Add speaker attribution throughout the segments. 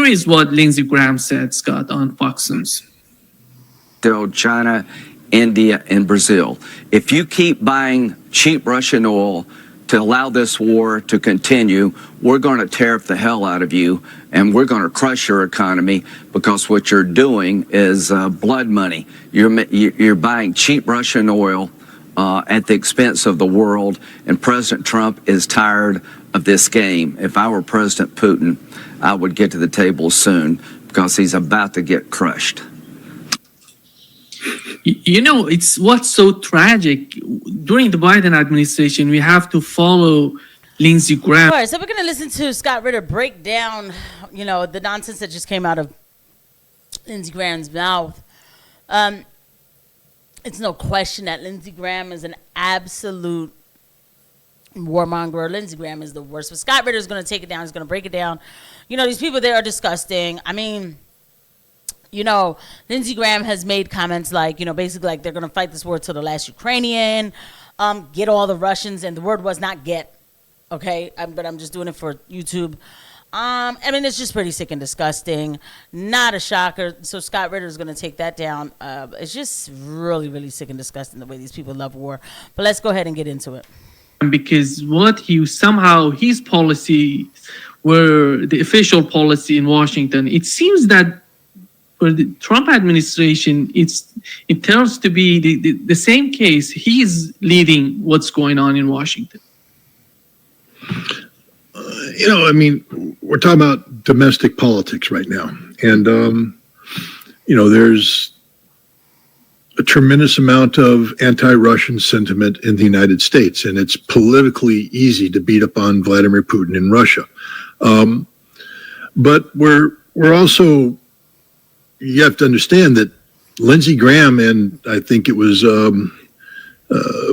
Speaker 1: Here is what Lindsey Graham said, Scott, on Fox News.
Speaker 2: China, India, and Brazil. If you keep buying cheap Russian oil to allow this war to continue, we're going to tariff the hell out of you, and we're going to crush your economy, because what you're doing is blood money. You're buying cheap Russian oil at the expense of the world, and President Trump is tired of this game. If I were President Putin, I would get to the table soon, because he's about to get crushed.
Speaker 1: You know, it's what's so tragic. During the Biden administration, we have to follow Lindsey Graham.
Speaker 3: All right, so we're going to listen to Scott Ritter break down, you know, the nonsense that just came out of Lindsey Graham's mouth. It's no question that Lindsey Graham is an absolute warmonger. Lindsey Graham is the worst. But Scott Ritter is going to take it down. He's going to break it down. You know, these people, they are disgusting. I mean, you know, Lindsey Graham has made comments like, you know, basically like they're going to fight this war till the last Ukrainian, get all the Russians, and the word was not get, okay? But I'm just doing it for YouTube. I mean, it's just pretty sick and disgusting. Not a shocker. So Scott Ritter is going to take that down. It's just really, really sick and disgusting the way these people love war. But let's go ahead and get into it.
Speaker 1: Because what his policies were the official policy in Washington. It seems that for the Trump administration, it turns to be the same case. He's leading what's going on in Washington.
Speaker 4: You know, I mean, we're talking about domestic politics right now. And, you know, there's a tremendous amount of anti-Russian sentiment in the United States, and it's politically easy to beat up on Vladimir Putin in Russia. But we're also, you have to understand that Lindsey Graham and I think it was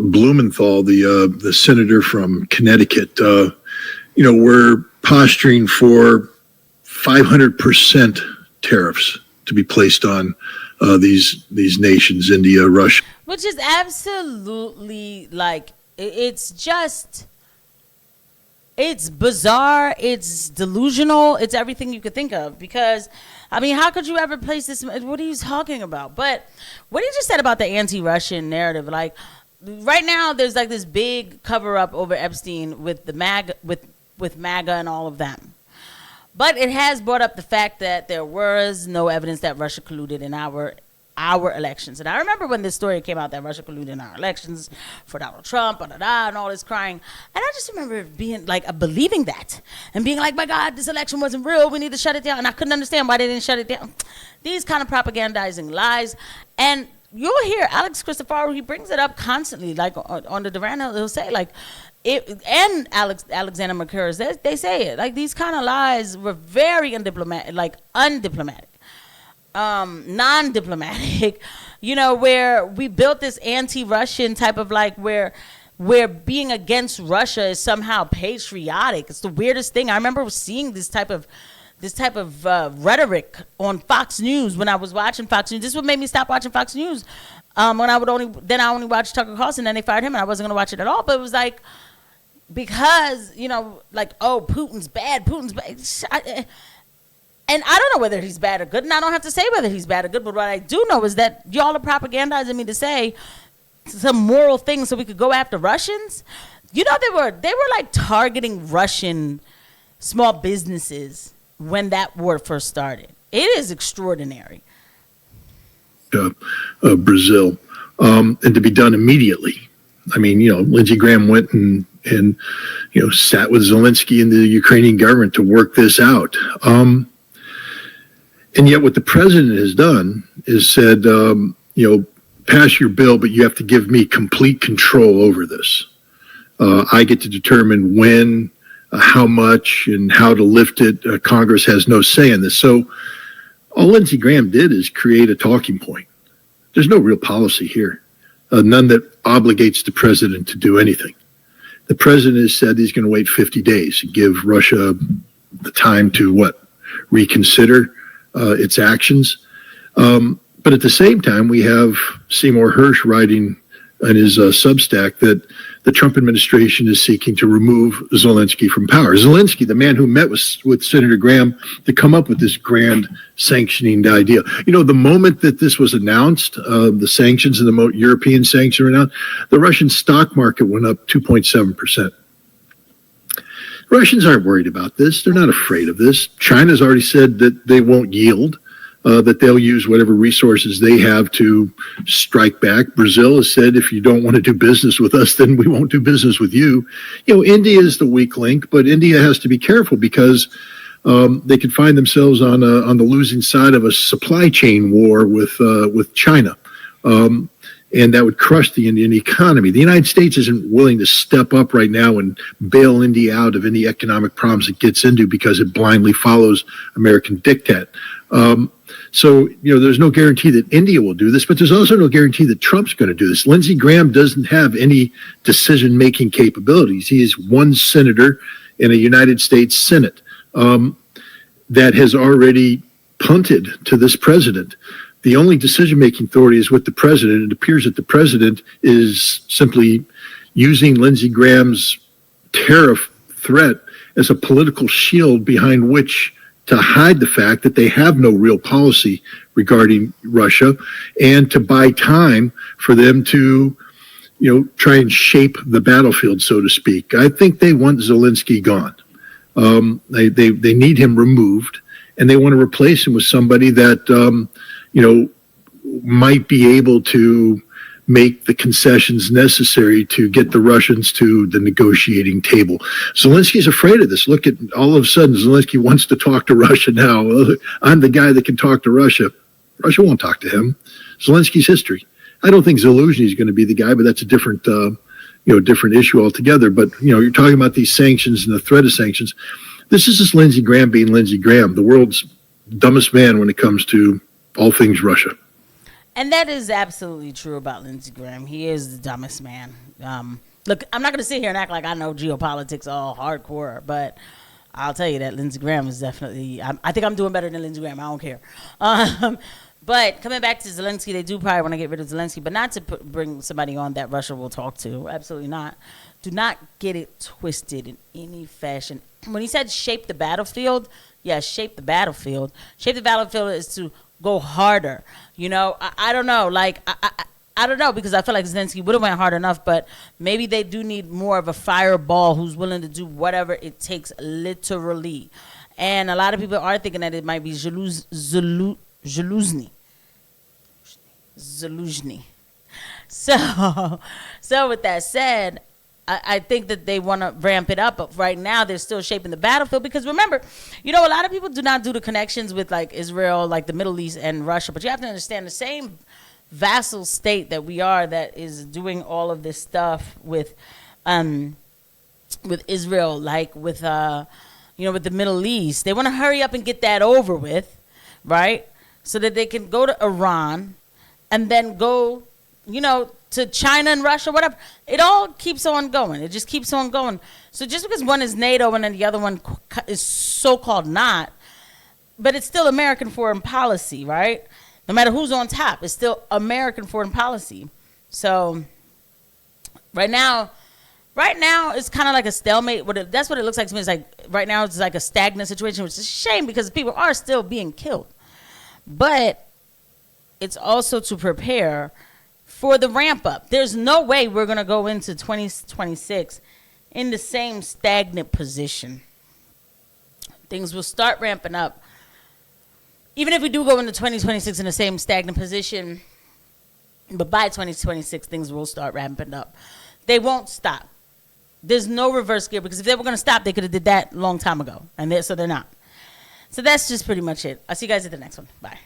Speaker 4: Blumenthal, the senator from Connecticut, you know, were posturing for 500% tariffs to be placed on these nations, India, Russia.
Speaker 3: Which is absolutely like, it's bizarre, it's delusional, it's everything you could think of. Because, I mean, how could you ever place this? What are you talking about? But what he just said about the anti-Russian narrative, like, right now there's like this big cover-up over Epstein with the with MAGA and all of them. But it has brought up the fact that there was no evidence that Russia colluded in our elections. And I remember when this story came out that Russia colluded in our elections for Donald Trump, and all this crying. And I just remember being like, believing that and being like, my God, this election wasn't real. We need to shut it down. And I couldn't understand why they didn't shut it down. These kind of propagandizing lies. And you'll hear Alex Christoforou, he brings it up constantly, like on the Duran, he'll say like, and Alexander McCurry, they say it like these kind of lies were very undiplomatic, non-diplomatic, you know, where we built this anti-Russian type of like where being against Russia is somehow patriotic. It's the weirdest thing. I remember seeing this type of rhetoric on Fox News when I was watching Fox News. This is what made me stop watching Fox News. When I only watched Tucker Carlson, then they fired him, and I wasn't gonna watch it at all. But it was like, because, you know, like, oh, Putin's bad. And I don't know whether he's bad or good, and I don't have to say whether he's bad or good, but what I do know is that y'all are propagandizing me to say some moral things so we could go after Russians. You know, they were like targeting Russian small businesses when that war first started. It is extraordinary.
Speaker 4: Brazil, and to be done immediately. I mean, you know, Lindsey Graham went and you know, sat with Zelensky and the Ukrainian government to work this out. And yet what the president has done is said, you know, pass your bill, but you have to give me complete control over this. I get to determine when, how much, and how to lift it. Congress has no say in this. So all Lindsey Graham did is create a talking point. There's no real policy here, none that obligates the president to do anything. The president has said he's going to wait 50 days and give Russia the time to reconsider its actions. But at the same time, we have Seymour Hersh writing in his Substack that the Trump administration is seeking to remove Zelensky from power. Zelensky, the man who met with Senator Graham to come up with this grand sanctioning idea. You know, the moment that this was announced, the sanctions and the European sanctions were announced, the Russian stock market went up 2.7%. Russians aren't worried about this. They're not afraid of this. China's already said that they won't yield, that they'll use whatever resources they have to strike back. Brazil has said, if you don't want to do business with us, then we won't do business with you. You know, India is the weak link, but India has to be careful because they could find themselves on the losing side of a supply chain war with China. And that would crush the Indian economy. The United States isn't willing to step up right now and bail India out of any economic problems it gets into because it blindly follows American diktat. So, you know, there's no guarantee that India will do this, but there's also no guarantee that Trump's going to do this. Lindsey Graham doesn't have any decision-making capabilities. He is one senator in a United States Senate that has already punted to this president. The only decision-making authority is with the president. It appears that the president is simply using Lindsey Graham's tariff threat as a political shield behind which to hide the fact that they have no real policy regarding Russia and to buy time for them to, you know, try and shape the battlefield, so to speak. I think they want Zelensky gone. They need him removed, and they want to replace him with somebody that, you know, might be able to make the concessions necessary to get the Russians to the negotiating table. Zelensky's afraid of this. Look at all of a sudden, Zelensky wants to talk to Russia now. I'm the guy that can talk to Russia. Russia won't talk to him. Zelensky's history. I don't think Zelensky is going to be the guy, but that's a different, different issue altogether. But, you know, you're talking about these sanctions and the threat of sanctions. This is just Lindsey Graham being Lindsey Graham, the world's dumbest man when it comes to all things Russia.
Speaker 3: And that is absolutely true about Lindsey Graham. He is the dumbest man. Look, I'm not going to sit here and act like I know geopolitics all hardcore, but I'll tell you that Lindsey Graham is definitely, I think I'm doing better than Lindsey Graham. I don't care. But coming back to Zelensky, they do probably want to get rid of Zelensky, but not to bring somebody on that Russia will talk to. Absolutely not. Do not get it twisted in any fashion. When he said shape the battlefield, yes, shape the battlefield. Shape the battlefield is to go harder. You know, I don't know. Like, I don't know, because I feel like Zelensky would have went hard enough, but maybe they do need more of a fireball who's willing to do whatever it takes, literally. And a lot of people are thinking that it might be Zelensky. So with that said, I think that they want to ramp it up, but right now they're still shaping the battlefield because remember, you know, a lot of people do not do the connections with like Israel, like the Middle East and Russia, but you have to understand the same vassal state that we are that is doing all of this stuff with Israel, like with with the Middle East. They want to hurry up and get that over with, right? So that they can go to Iran and then go, you know, to China and Russia, whatever. It all keeps on going. It just keeps on going. So just because one is NATO and then the other one is so-called not, but it's still American foreign policy, right? No matter who's on top, it's still American foreign policy. So right now it's kind of like a stalemate. That's what it looks like to me. It's like right now it's like a stagnant situation, which is a shame because people are still being killed. But it's also to prepare for the ramp up. There's no way we're going to go into 2026 in the same stagnant position. Things will start ramping up. Even if we do go into 2026 in the same stagnant position, but by 2026 things will start ramping up. They won't stop. There's no reverse gear because if they were going to stop, they could have did that a long time ago. So they're not. So that's just pretty much it. I'll see you guys at the next one. Bye.